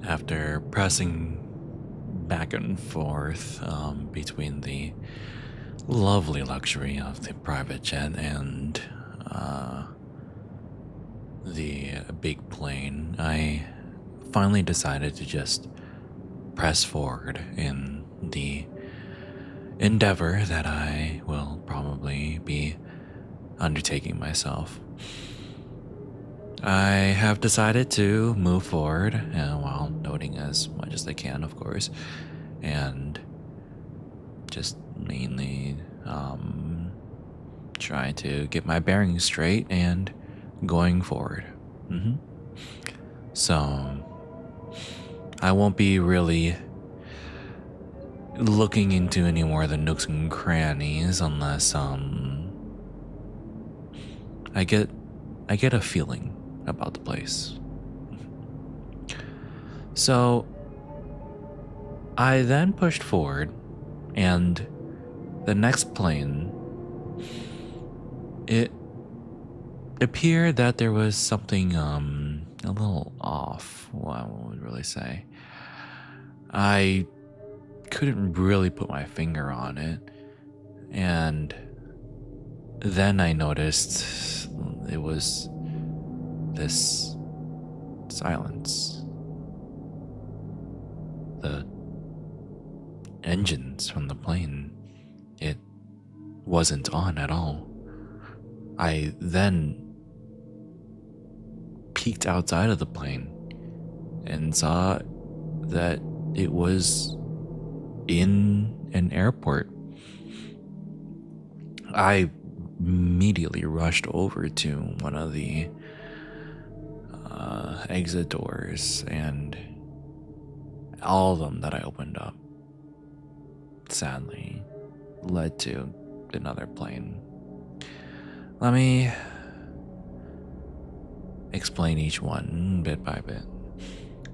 after pressing back and forth between the lovely luxury of the private jet and uh, the big plane, I finally decided to just press forward in the endeavor that I will probably be undertaking myself. I have decided to move forward while noting as much as I can, of course, and just mainly try to get my bearings straight and going forward. hmm So I won't be really looking into any more of the nooks and crannies unless I get a feeling about the place. So I then pushed forward, and the next plane, it appeared that there was something a little off. What I would really say. I couldn't really put my finger on it, and then I noticed it was this silence. The engines from the plane, it wasn't on at all. I then peeked outside of the plane and saw that it was in an airport. I immediately rushed over to one of the exit doors, and all of them that I opened up sadly led to another plane. Let me explain each one bit by bit.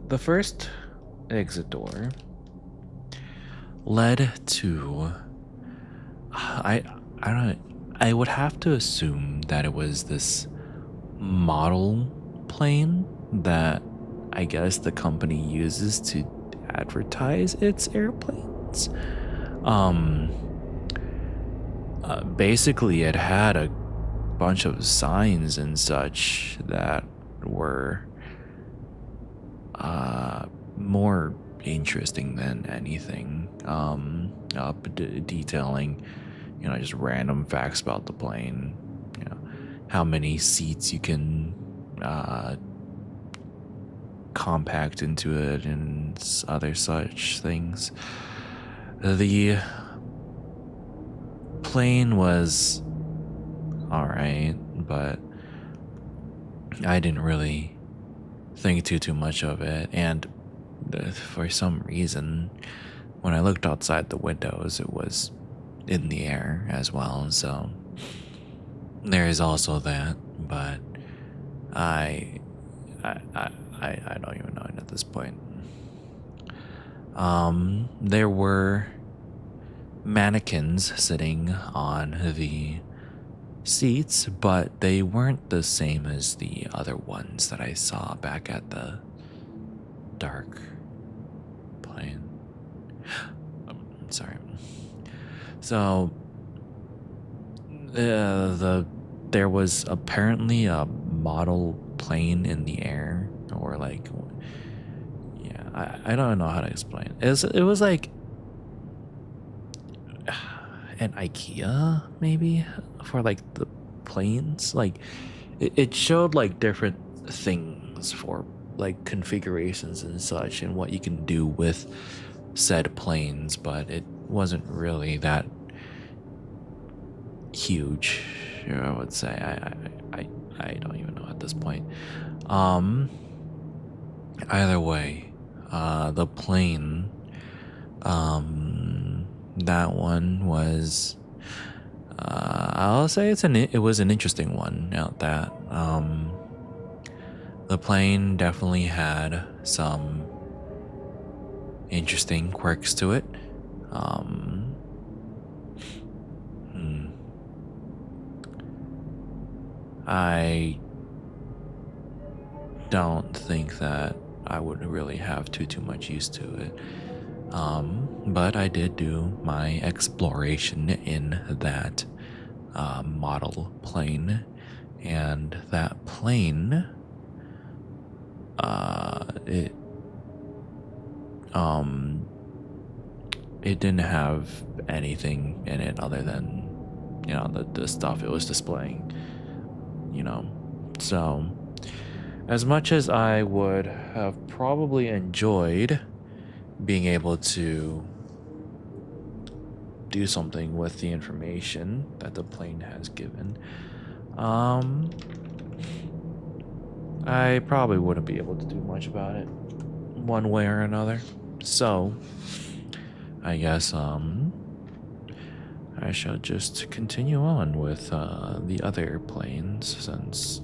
The first exit door led to I don't I would have to assume that it was this model plane that I guess the company uses to advertise its airplanes. Um Basically it had a bunch of signs and such that were more interesting than anything. Detailing, just random facts about the plane. How many seats you can compact into it, and other such things. The plane was alright, but I didn't really think too much of it, and for some reason, when I looked outside the windows, it was in the air as well. So there is also that, but I I don't even know it at this point. There were mannequins sitting on the seats, but they weren't the same as the other ones that I saw back at the dark plane. Sorry. So there was apparently a model plane in the air, or like, yeah, I don't know how to explain. It was like an IKEA maybe for like the planes. Like it showed like different things for like configurations and such, and what you can do with said planes, but it wasn't really that huge, I would say. I don't even know at this point. Um, Either way, the plane, that one was, I'll say it was an interesting one. Out that, the plane definitely had some interesting quirks to it. Um, hmm. I don't think that I wouldn't really have too much use to it. But I did do my exploration in that model plane, and that plane, it um it didn't have anything in it other than the stuff it was displaying. You know, so as much as I would have probably enjoyed being able to do something with the information that the plane has given, I probably wouldn't be able to do much about it one way or another. So I guess I shall just continue on with the other planes, since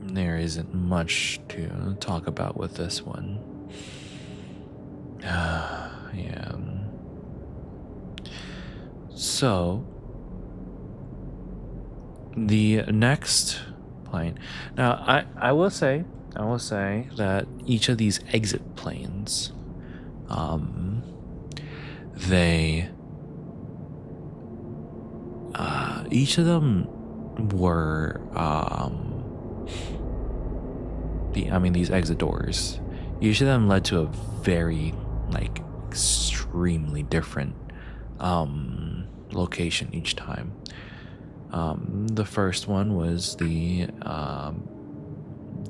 there isn't much to talk about with this one. Yeah. So the next plane. Now, I will say that each of these exit planes, they each of them were these exit doors. Each of them led to a very extremely different location each time. The first one was the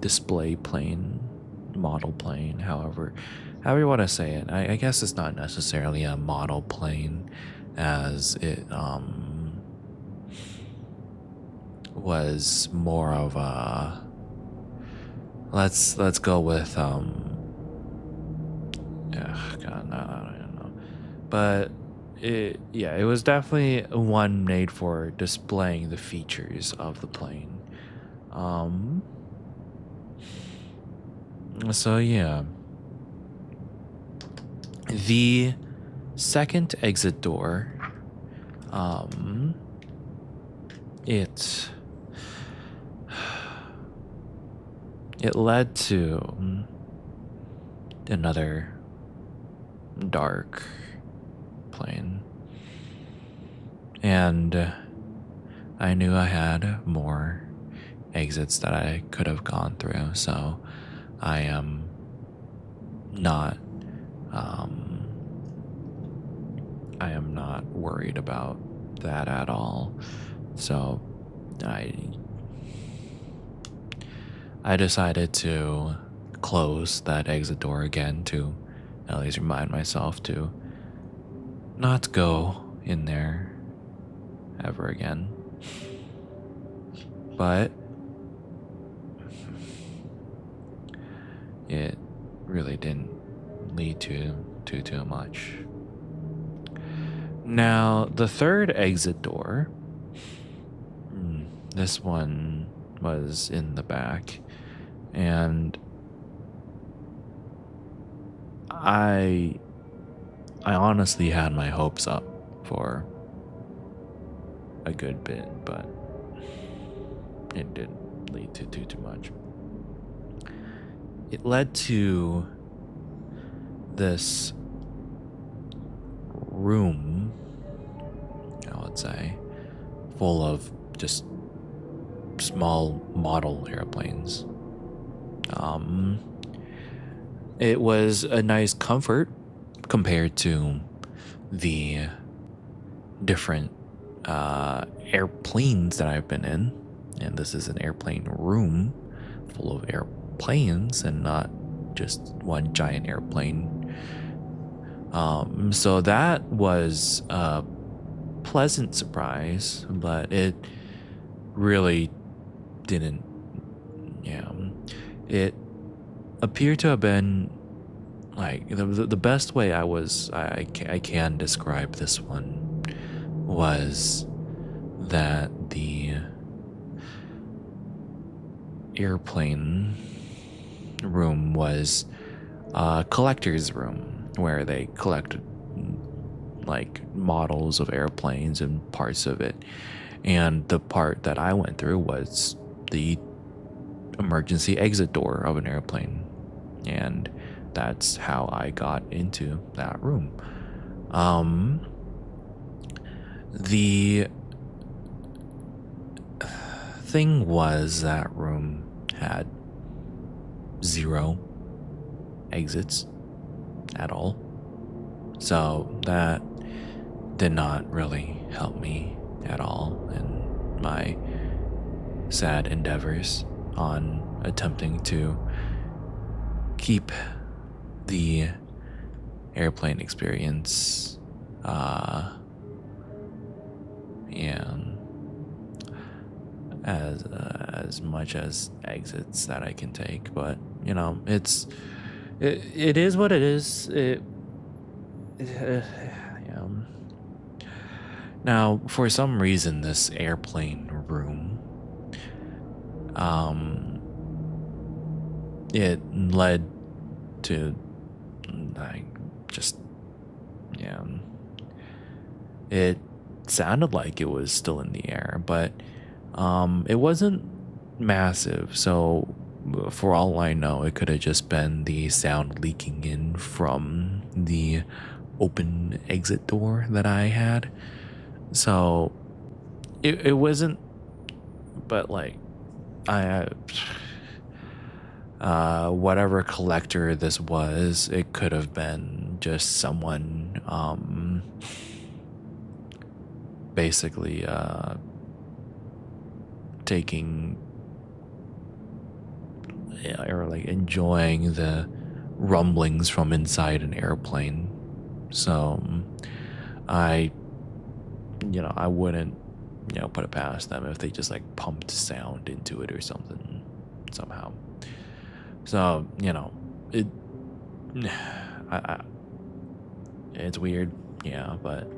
display plane, model plane, however you want to say it. I guess it's not necessarily a model plane, as it was more of a, let's go with God, no, I don't know. But it was definitely one made for displaying the features of the plane. So yeah. The second exit door, it led to another dark plane, and I knew I had more exits that I could have gone through, so I am not worried about that at all. So I decided to close that exit door again, to at least remind myself to not go in there ever again. But it really didn't lead to too much. Now, the third exit door, this one was in the back, and I honestly had my hopes up for a good bit, but it didn't lead to too much. It led to this room, I would say, full of just small model airplanes. It was a nice comfort compared to the different airplanes that I've been in, and this is an airplane room full of airplanes and not just one giant airplane. So that was a pleasant surprise, but it really didn't. Yeah, it appeared to have been like the best way I can describe this one was that the airplane room was a collector's room where they collected models of airplanes and parts of it. And the part that I went through was the emergency exit door of an airplane, and that's how I got into that room. Um, the thing was that room had zero exits at all, so that did not really help me at all in my sad endeavors on attempting to keep the airplane experience and as much as exits that I can take. But you know, it is what it is. Yeah. Now, for some reason, this airplane room, um, it led to like just yeah. It sounded like it was still in the air, but it wasn't massive. So, for all I know, it could have just been the sound leaking in from the open exit door that I had. So, it wasn't, but like, I, whatever collector this was, it could have been just someone, basically, taking or like enjoying the rumblings from inside an airplane. So I, I wouldn't, put it past them if they just like pumped sound into it or something somehow. So, it, I it's weird, yeah, but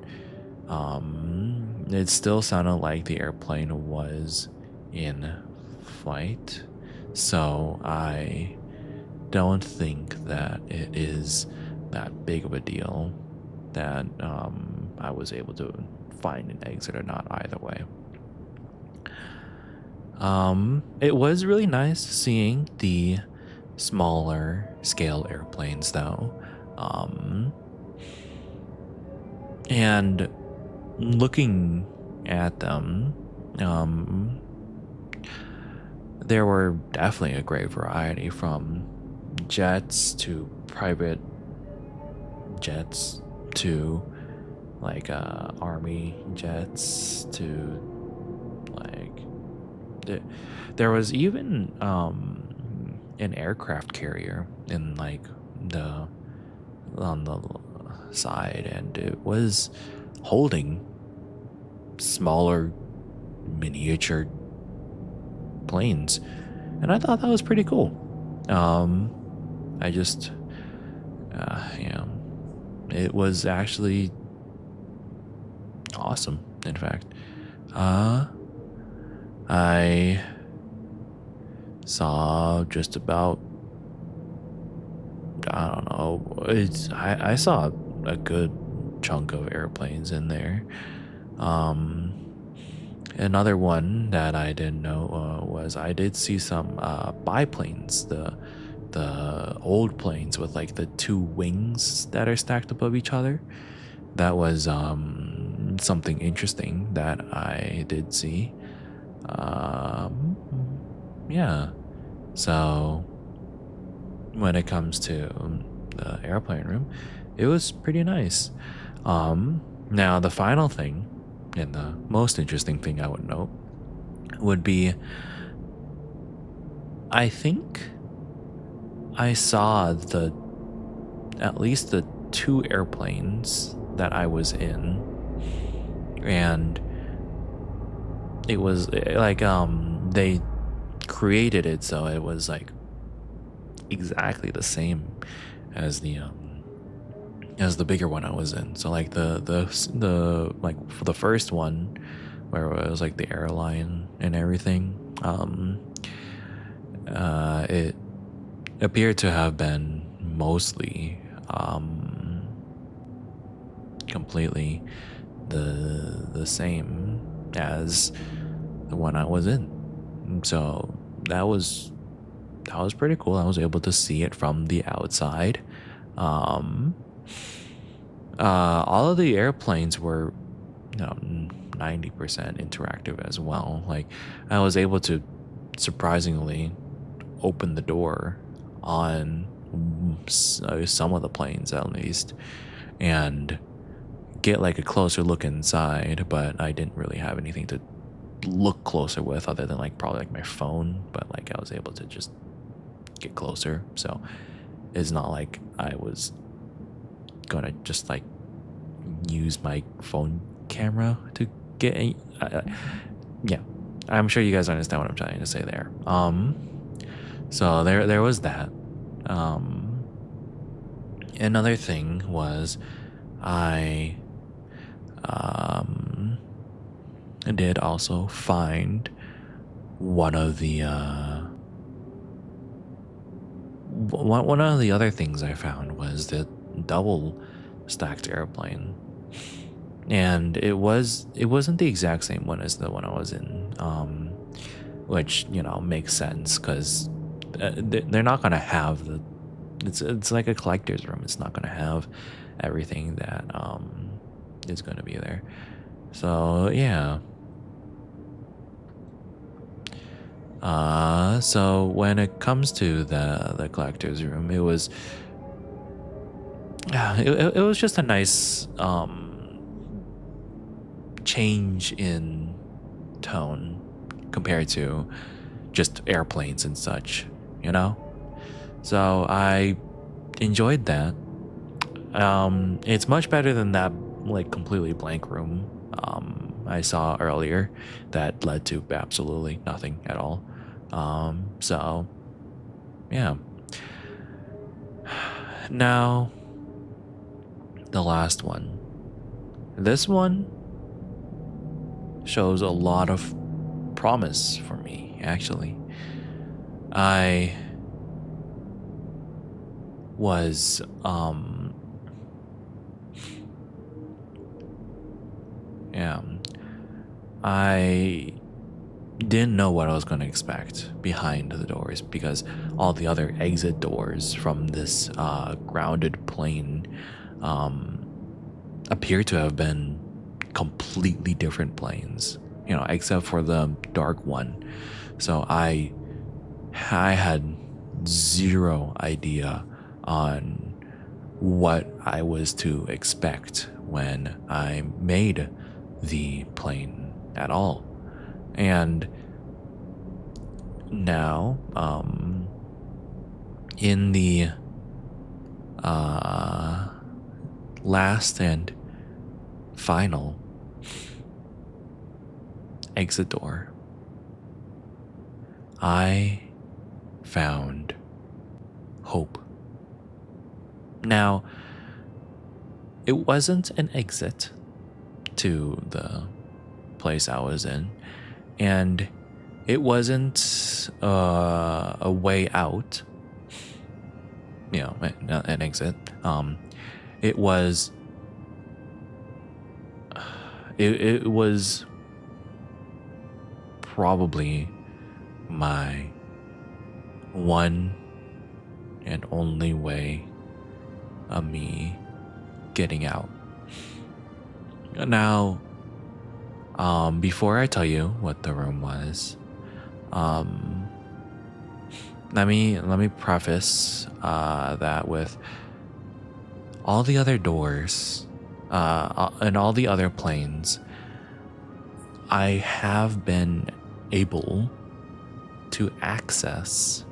it still sounded like the airplane was in flight. So I don't think that it is that big of a deal that I was able to find an exit or not either way. It was really nice seeing the smaller scale airplanes though. And looking at them, there were definitely a great variety from jets to private jets to like army jets to like there was even an aircraft carrier in like the on the side, and it was holding smaller miniature planes, and I thought that was pretty cool. I just it was actually awesome, in fact. I saw just about, I don't know, I saw a good chunk of airplanes in there. Another one that I didn't know was I did see some biplanes, the old planes with like the two wings that are stacked above each other. That was something interesting that I did see. Um, yeah. So when it comes to the airplane room, it was pretty nice. Now the final thing, and the most interesting thing I would note, would be I think I saw at least the two airplanes that I was in, and it was like they created it so it was like exactly the same as the bigger one I was in. So like the like for the first one where it was like the airline and everything, it appeared to have been mostly completely the same as the one I was in. So that was that was pretty cool. I was able to see it from the outside. Um, all of the airplanes were, 90% interactive as well. Like, I was able to surprisingly open the door on some of the planes at least, and get like a closer look inside, but I didn't really have anything to look closer with other than like probably like my phone, but like I was able to just get closer. So it's not like I was gonna just like use my phone camera to get any, yeah, I'm sure you guys understand what I'm trying to say there. So there was that. um Another thing was I um did also find one of the one of the other things I found was the double stacked airplane, and it wasn't the exact same one as the one I was in, which makes sense because they're not gonna have the it's like a collector's room. It's not gonna have everything that is gonna be there. So yeah. So when it comes to the collector's room, it was it was just a nice change in tone compared to just airplanes and such, you know? So I enjoyed that. It's much better than that like completely blank room I saw earlier that led to absolutely nothing at all. So yeah. Now the last one. This one shows a lot of promise for me, actually. I was yeah, I didn't know what I was going to expect behind the doors because all the other exit doors from this grounded plane appear to have been completely different planes, except for the dark one. So I had zero idea on what I was to expect when I made the plane at all. And now, in the last and final exit door, I found hope. Now, it wasn't an exit to the place I was in, and it wasn't a way out, an exit. It was it was probably my one and only way of me getting out. Now, before I tell you what the room was, let me preface that with all the other doors and all the other planes, I have been able to access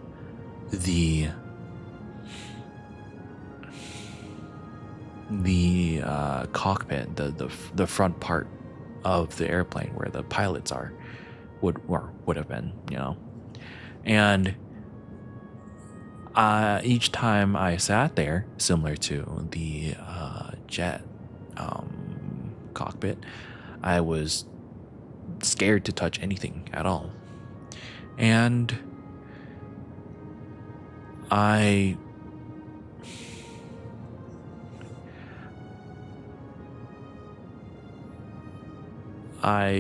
the cockpit, the front part of the airplane where the pilots are would have been, and each time I sat there, similar to the jet cockpit, I was scared to touch anything at all. And I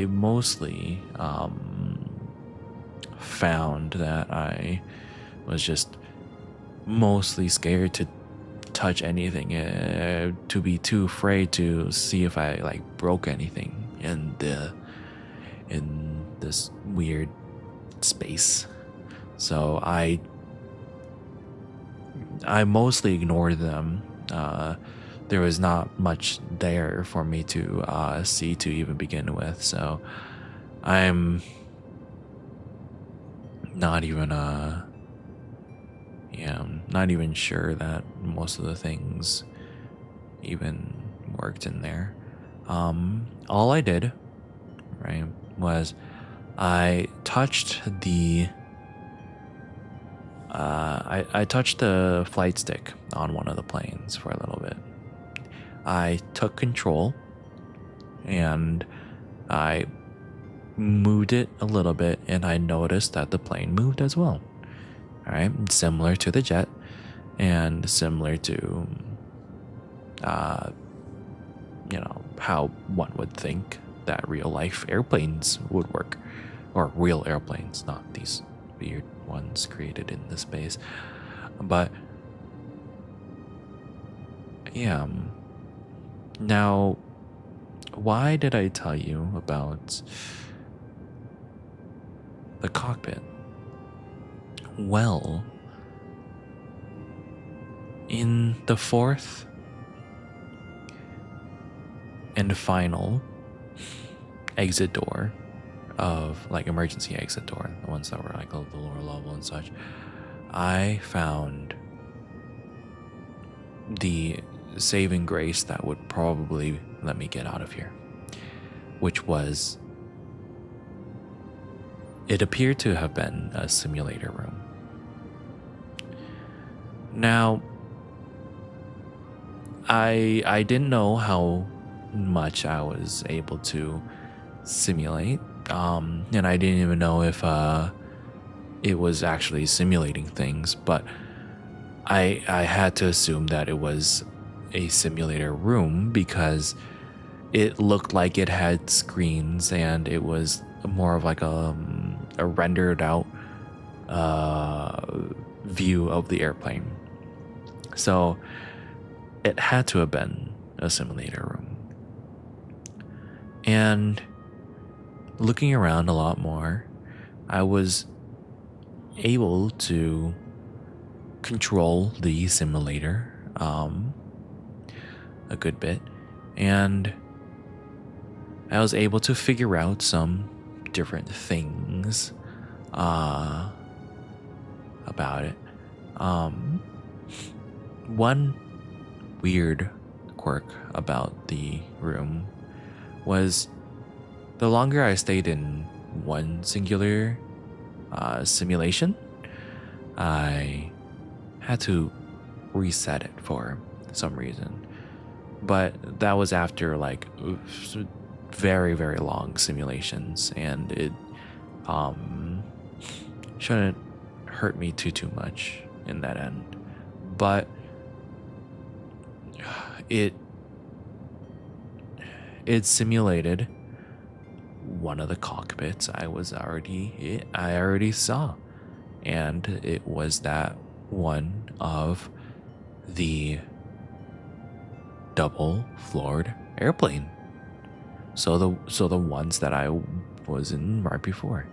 mostly found that I was just mostly scared to touch anything, to be too afraid to see if I like broke anything in this weird space. So I mostly ignored them. There was not much there for me to see to even begin with. So I'm not even yeah, I'm not even sure that most of the things even worked in there. All I did, right, was I touched the I touched the flight stick on one of the planes for a little bit. I took control and I moved it a little bit, and I noticed that the plane moved as well. All right, similar to the jet, and similar to, uh, how one would think that real life airplanes would work, or real airplanes, not these weird ones created in the space. But yeah, now, why did I tell you about the cockpit? Well, in the fourth and final exit door of like emergency exit door, the ones that were like the lower level and such, I found the saving grace that would probably let me get out of here, which was, it appeared to have been a simulator room. Now, I didn't know how much I was able to simulate, and I didn't even know if it was actually simulating things, but I had to assume that it was a simulator room because it looked like it had screens and it was more of like a rendered out view of the airplane. So it had to have been a simulator room. And looking around a lot more, I was able to control the simulator a good bit, and I was able to figure out some different things about it. One weird quirk about the room was the longer I stayed in one singular simulation, I had to reset it for some reason. But that was after like very, very long simulations, and it shouldn't hurt me too much in that end. But it simulated one of the cockpits I already saw, and it was that one of the double floored airplane. So the ones that I was in right before.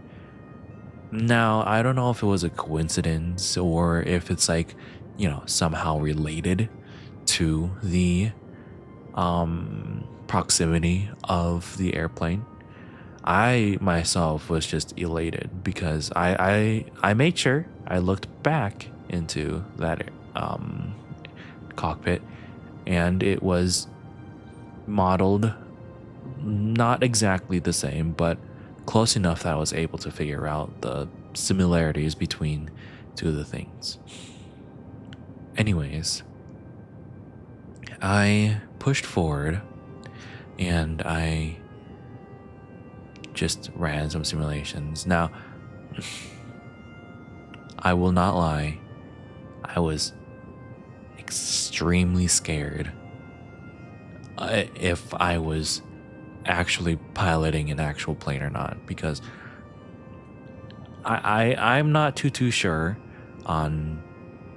Now, I don't know if it was a coincidence or if it's like, somehow related to the proximity of the airplane. I myself was just elated because I made sure I looked back into that cockpit, and it was modeled not exactly the same, but close enough that I was able to figure out the similarities between two of the things. Anyways, I pushed forward and I just ran some simulations. Now, I will not lie, I was extremely scared if I was actually piloting an actual plane or not, because I'm not too sure on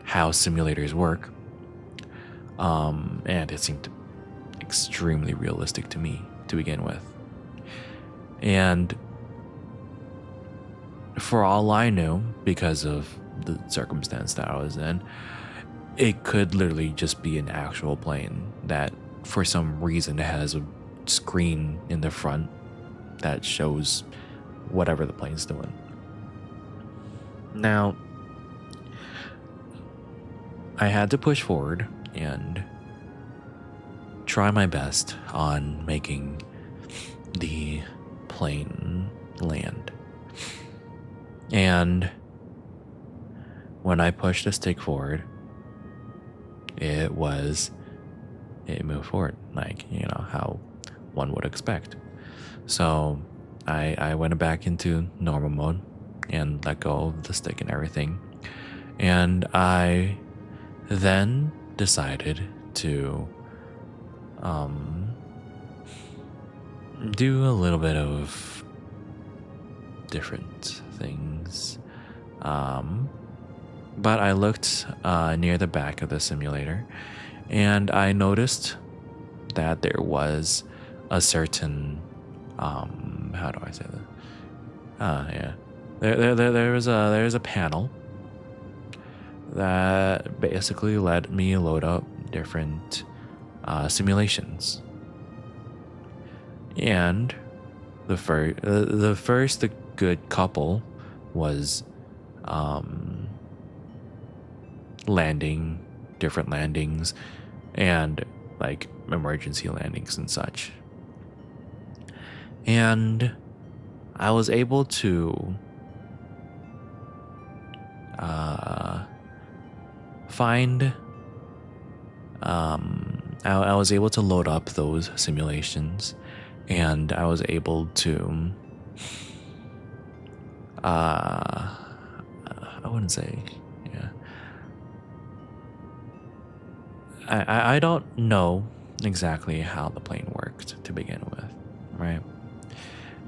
how simulators work, and it seemed extremely realistic to me to begin with. And for all I knew, because of the circumstance that I was in, it could literally just be an actual plane that, for some reason, has a screen in the front that shows whatever the plane's doing. Now, I had to push forward and try my best on making the plane land. And when I pushed the stick forward, it moved forward, like, how one would expect. So I went back into normal mode and let go of the stick and everything. And I then decided to do a little bit of different things. But I looked near the back of the simulator, and I noticed that there was a certain how do I say that? Yeah, there's a panel that basically let me load up different simulations, and the first good couple was different landings, and like emergency landings and such. And I was able to find I was able to load up those simulations, and I was able to I wouldn't say, yeah, I don't know exactly how the plane worked to begin with, right?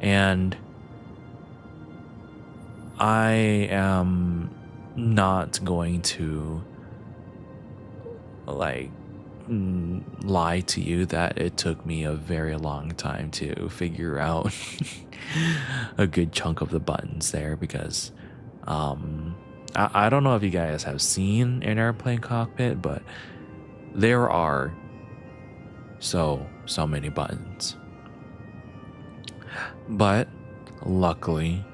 And I am not going to like lie to you that it took me a very long time to figure out a good chunk of the buttons there, because I don't know if you guys have seen an airplane cockpit, but there are so many buttons. But luckily,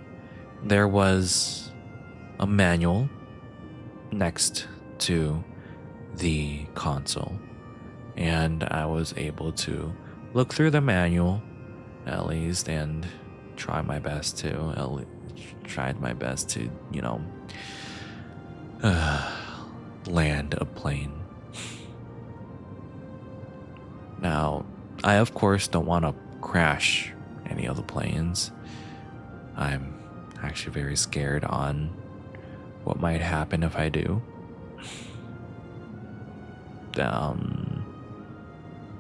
there was a manual next to the console, and I was able to look through the manual at least and tried my best to land a plane. Now, I of course don't want to crash any of the planes. I'm actually very scared on what might happen if I do.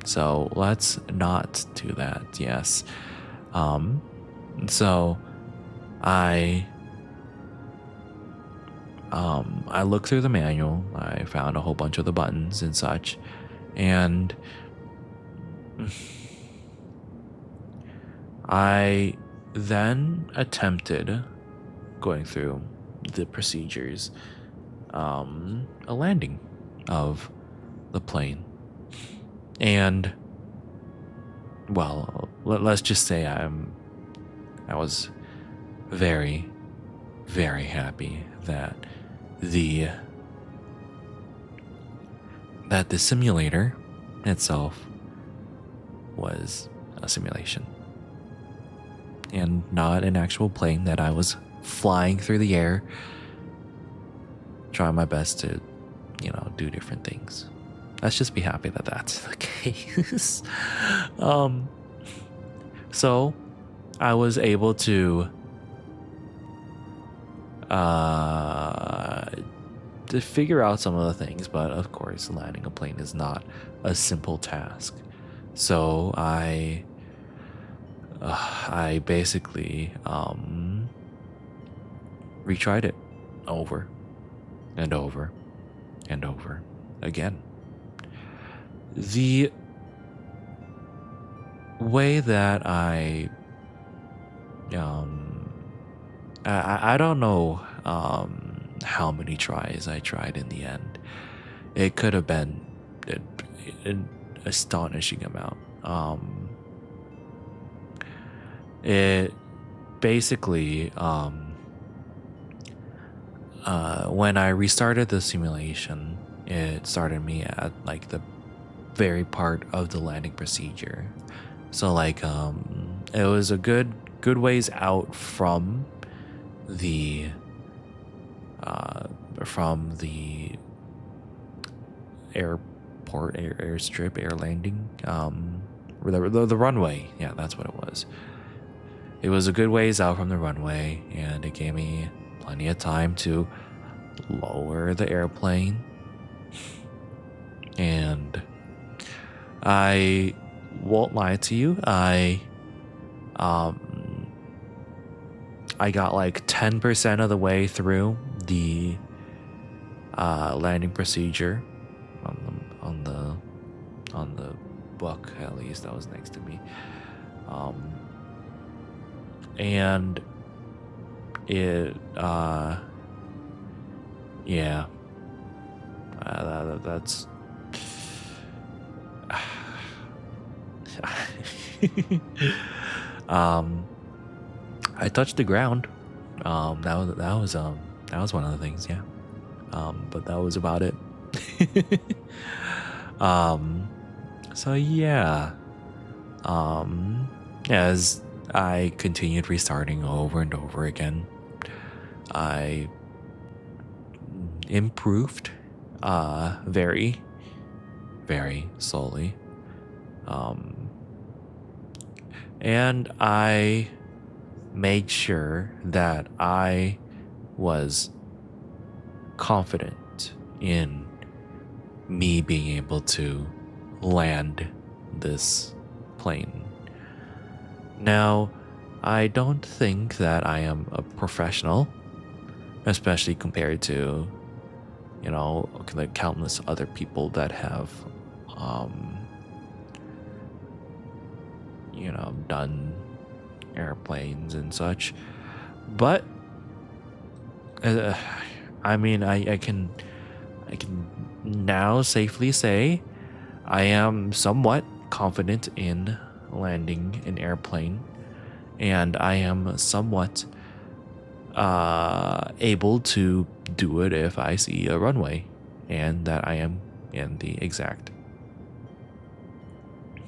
So let's not do that. Yes. So I looked through the manual. I found a whole bunch of the buttons and such, and I then attempted going through the procedures, a landing of the plane. And well, let's just say I was very, very happy that the simulator itself was a simulation and not an actual plane that I was flying through the air, trying my best to, do different things. Let's just be happy that that's the case. So I was able to figure out some of the things, but of course, landing a plane is not a simple task. So I basically retried it over and over and over again. The way that um, I don't know how many tries I tried in the end. It could have been an astonishing amount. It basically, when I restarted the simulation, it started me at like the very part of the landing procedure. So like, it was a good ways out the uh, from the airstrip, air landing, or the runway. Yeah, that's what it was. It was a good ways out from the runway, and it gave me plenty of time to lower the airplane. And I won't lie to you, um I got like 10% of the way through the landing procedure on the book, at least that was next to me. And it yeah, that's I touched the ground. That was one of the things, yeah. But that was about it. um, so yeah. As I continued restarting over and over again, I improved, very, very slowly. And I made sure that I was confident in me being able to land this plane. Now, I don't think that I am a professional, especially compared to, the countless other people that have, done airplanes and such. But uh, I mean, I can now safely say I am somewhat confident in landing an airplane, and I am somewhat able to do it if I see a runway and that I am in the exact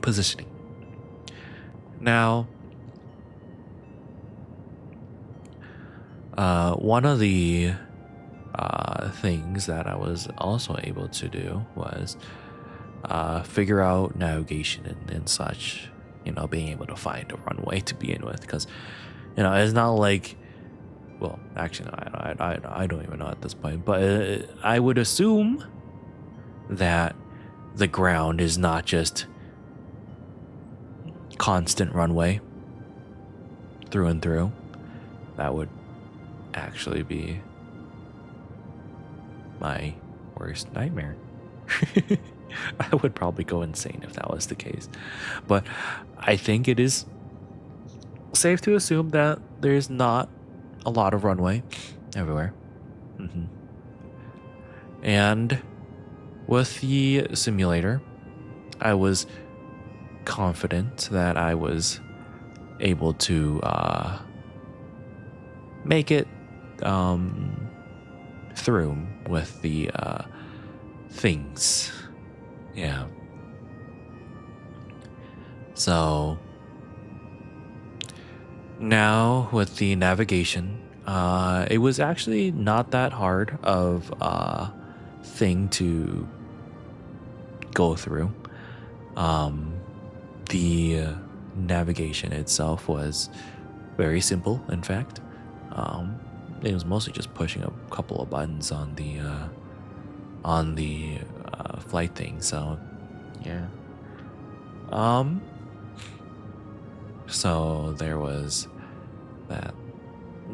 positioning. Now, one of the things that I was also able to do was figure out navigation and such, being able to find a runway to begin with. Because, it's not like, well, actually, no, I don't even know at this point, but I would assume that the ground is not just constant runway through and through. That would actually be my worst nightmare. I would probably go insane if that was the case. But I think it is safe to assume that there's not a lot of runway everywhere. And with the simulator, I was confident that I was able to make it through with the things. Yeah. So now with the navigation, it was actually not that hard of a thing to go through. The navigation itself was very simple, in fact. It was mostly just pushing a couple of buttons on the flight thing. So, yeah. So there was that.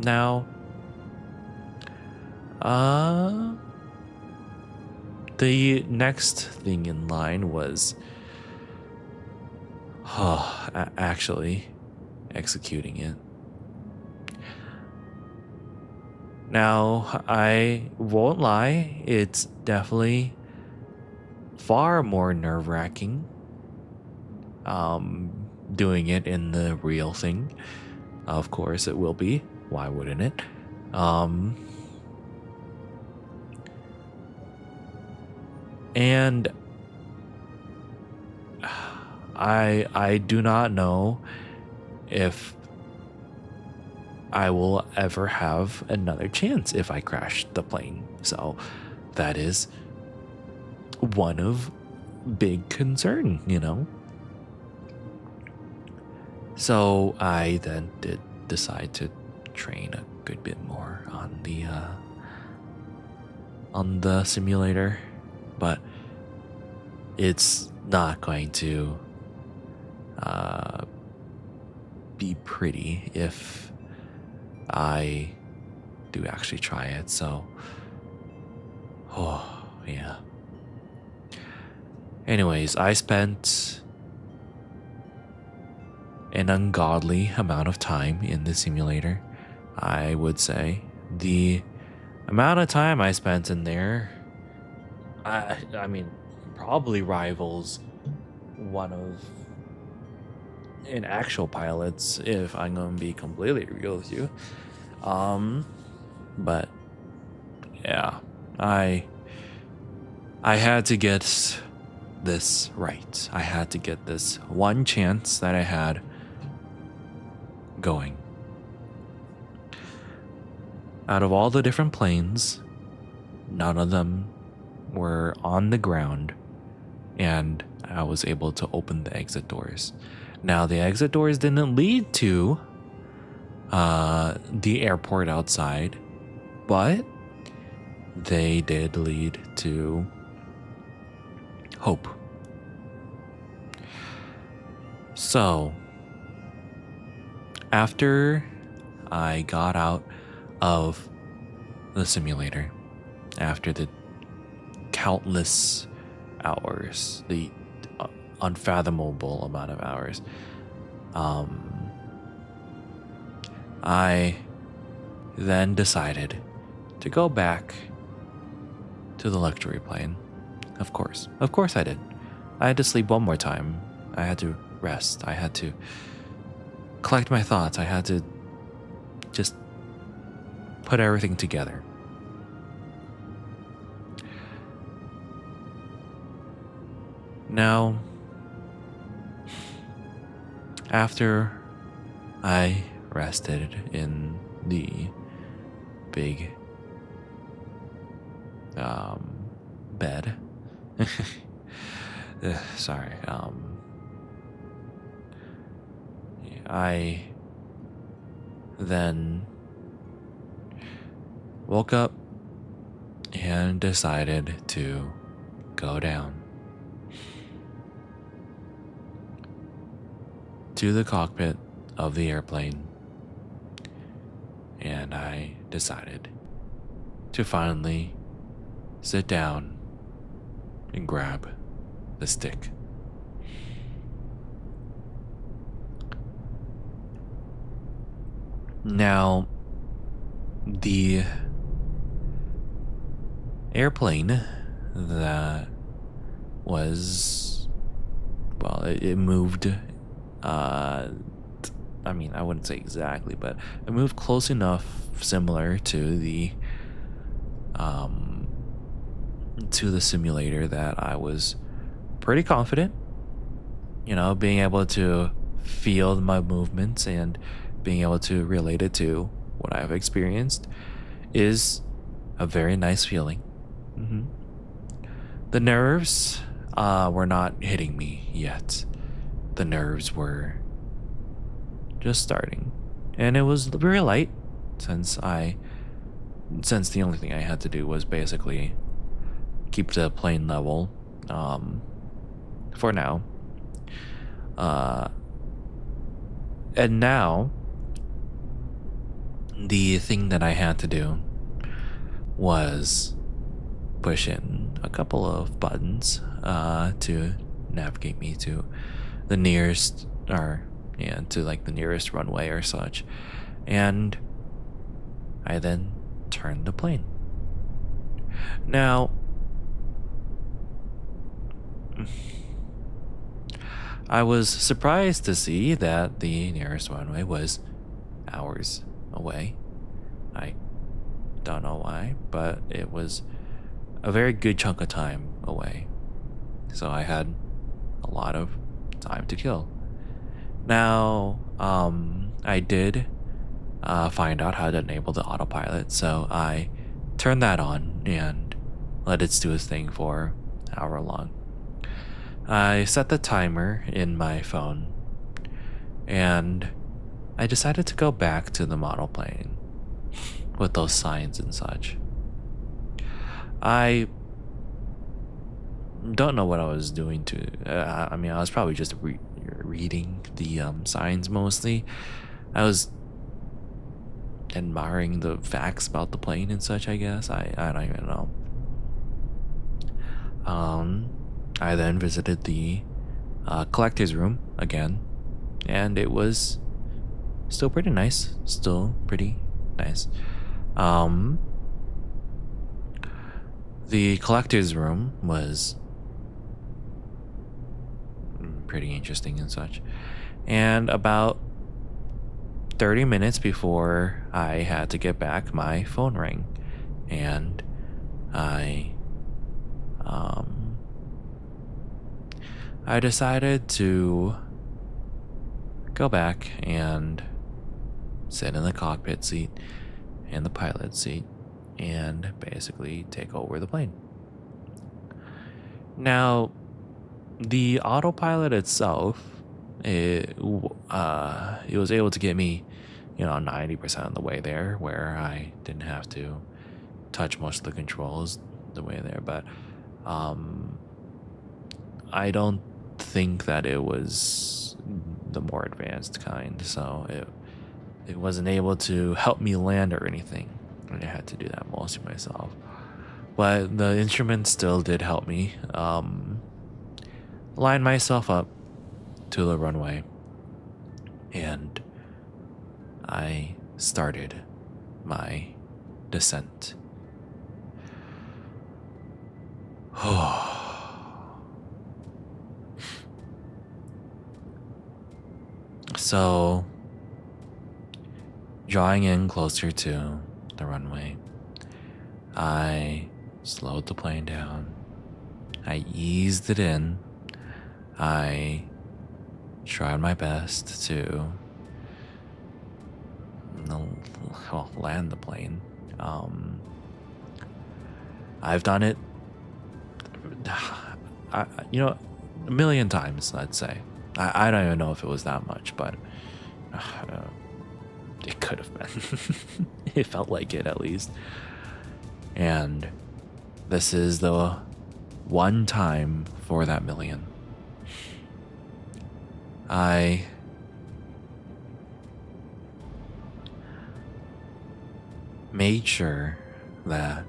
Now, The next thing in line was actually executing it. Now, I won't lie, it's definitely far more nerve-wracking doing it in the real thing. Of course it will be. Why wouldn't it? Um and I do not know if I will ever have another chance if I crash the plane. So that is one of big concern, you know? So I then did decide to train a good bit more on the simulator, but it's not going to be pretty if I do actually try it. So, oh yeah. Anyways, I spent an ungodly amount of time in the simulator. I would say the amount of time I spent in there, I mean, probably rivals one of an actual pilot's, if I'm gonna be completely real with you. But yeah, I had to get this right. I had to get this one chance that I had going. Out of all the different planes, none of them were on the ground, and I was able to open the exit doors. Now, the exit doors didn't lead to the airport outside, but they did lead to hope. So, after I got out of the simulator, after the countless hours, the unfathomable amount of hours, I then decided to go back to the luxury plane. Of course I did. I had to sleep one more time. I had to rest. I had to collect my thoughts. I had to just put everything together. Now, after I rested in the big bed, sorry, I then woke up and decided to go down to the cockpit of the airplane, and I decided to finally sit down and grab the stick. Now, the airplane that was, well, it moved, I mean, I wouldn't say exactly, but it moved close enough similar to the simulator that I was pretty confident, you know, being able to feel my movements and being able to relate it to what I've experienced is a very nice feeling. The nerves were not hitting me yet. The nerves were just starting, and it was very light since the only thing I had to do was basically keep the plane level for now. And now the thing that I had to do was push in a couple of buttons to navigate me to the nearest, or yeah, to like the nearest runway or such. And I then turned the plane. Now, I was surprised to see that the nearest runway was hours away. I don't know why, but it was a very good chunk of time away. So I had a lot of time to kill. Now, I did find out how to enable the autopilot, so I turned that on and let it do its thing for however long. I set the timer in my phone, and I decided to go back to the model plane with those signs and such. I don't know what I was doing to. I mean, I was probably just reading the signs mostly. I was admiring the facts about the plane and such, I guess. I don't even know. I then visited the collector's room again, and it was still pretty nice. Still pretty nice. Um, the collector's room was pretty interesting and such. And about 30 minutes before I had to get back, my phone rang, and um, I decided to go back and sit in the cockpit seat and the pilot seat and basically take over the plane. Now, the autopilot itself, it was able to get me, 90% of the way there, where I didn't have to touch most of the controls the way there. But I don't think that it was the more advanced kind, so it wasn't able to help me land or anything. I had to do that mostly myself. But the instruments still did help me line myself up to the runway, and I started my descent. So, drawing in closer to the runway, I slowed the plane down. I eased it in. I tried my best to land the plane. I've done it, a million times, I'd say. I don't even know if it was that much, but it could have been. It felt like it, at least. And this is the one time for that million. I made sure that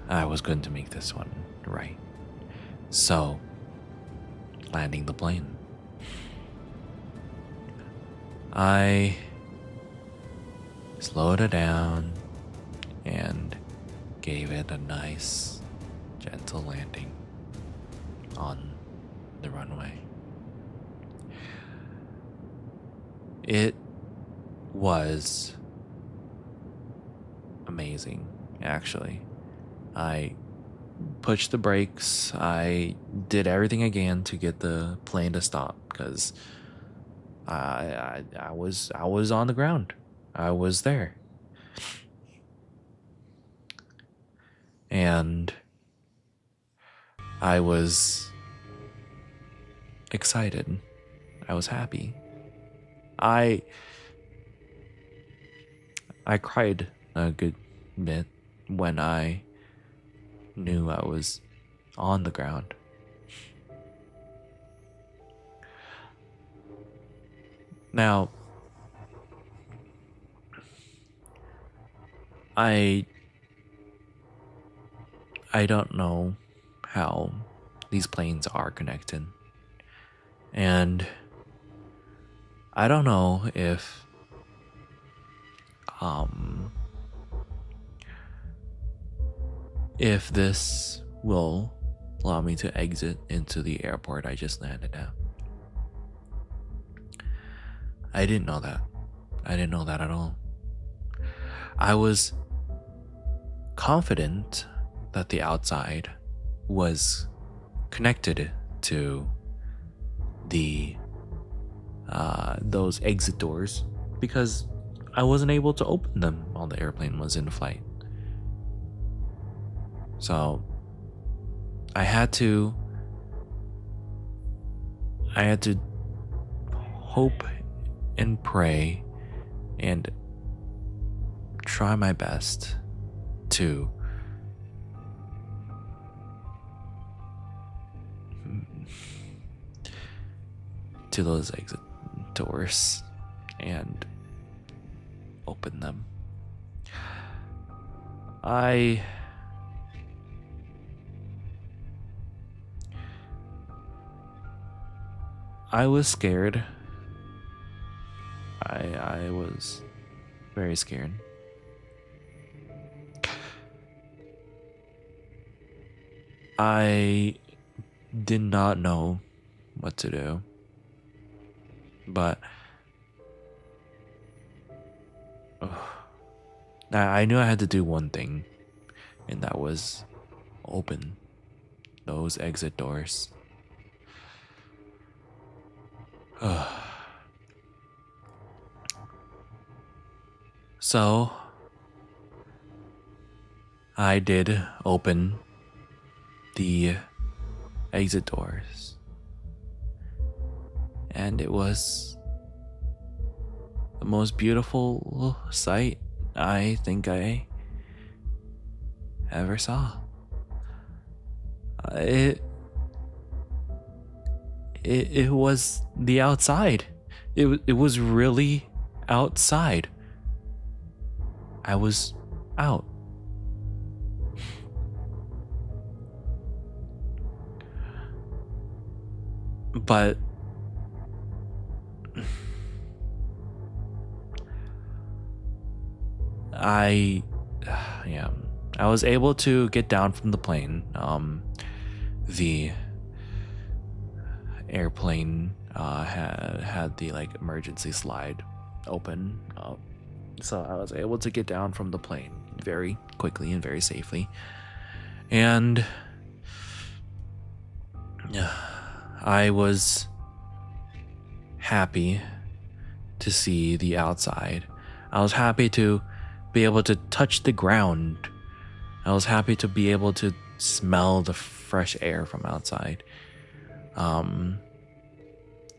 I was going to make this one right. So, landing the plane, I slowed it down and gave it a nice, gentle landing on the runway. It was amazing, actually. I pushed the brakes. I did everything again to get the plane to stop because I was on the ground. I was there, and I was excited. I was happy. I cried a good bit when I knew I was on the ground. Now, I I don't know how these planes are connected. And I don't know um if this will allow me to exit into the airport I just landed at. I didn't know that. I didn't know that at all. I was confident that the outside was connected to the those exit doors because I wasn't able to open them while the airplane was in flight. So I had to hope and pray and try my best to those exit doors and open them. I was scared. I was very scared. I did not know what to do. But I knew I had to do one thing, and that was open those exit doors. So I did open the exit doors, and it was the most beautiful sight I think I ever saw. It was the outside. It was really outside. I was out. But I was able to get down from the plane. The airplane had the like emergency slide open, so I was able to get down from the plane very quickly and very safely. And I was happy to see the outside. I was happy to be able to touch the ground. I was happy to be able to smell the fresh air from outside. I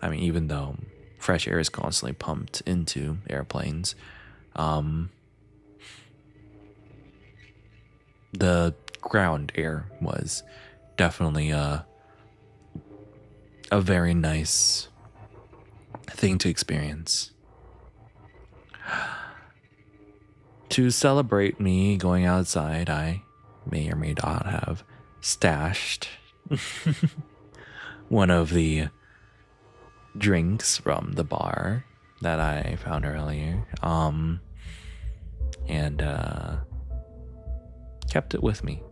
mean, even though fresh air is constantly pumped into airplanes, the ground air was definitely a very nice thing to experience. To celebrate me going outside, I may or may not have stashed one of the drinks from the bar that I found earlier, and kept it with me.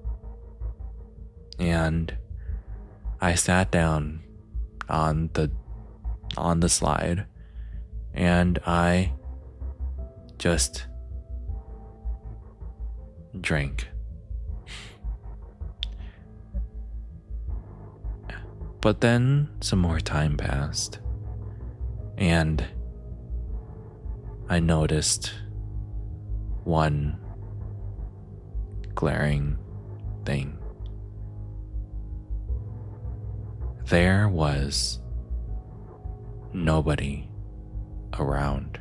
And I sat down on the slide, and I just drank. But then some more time passed, and I noticed one glaring thing. There was nobody around.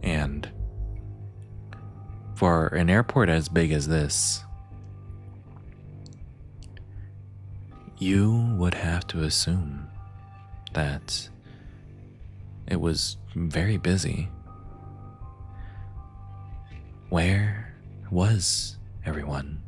And for an airport as big as this, you would have to assume that it was very busy. Where was everyone?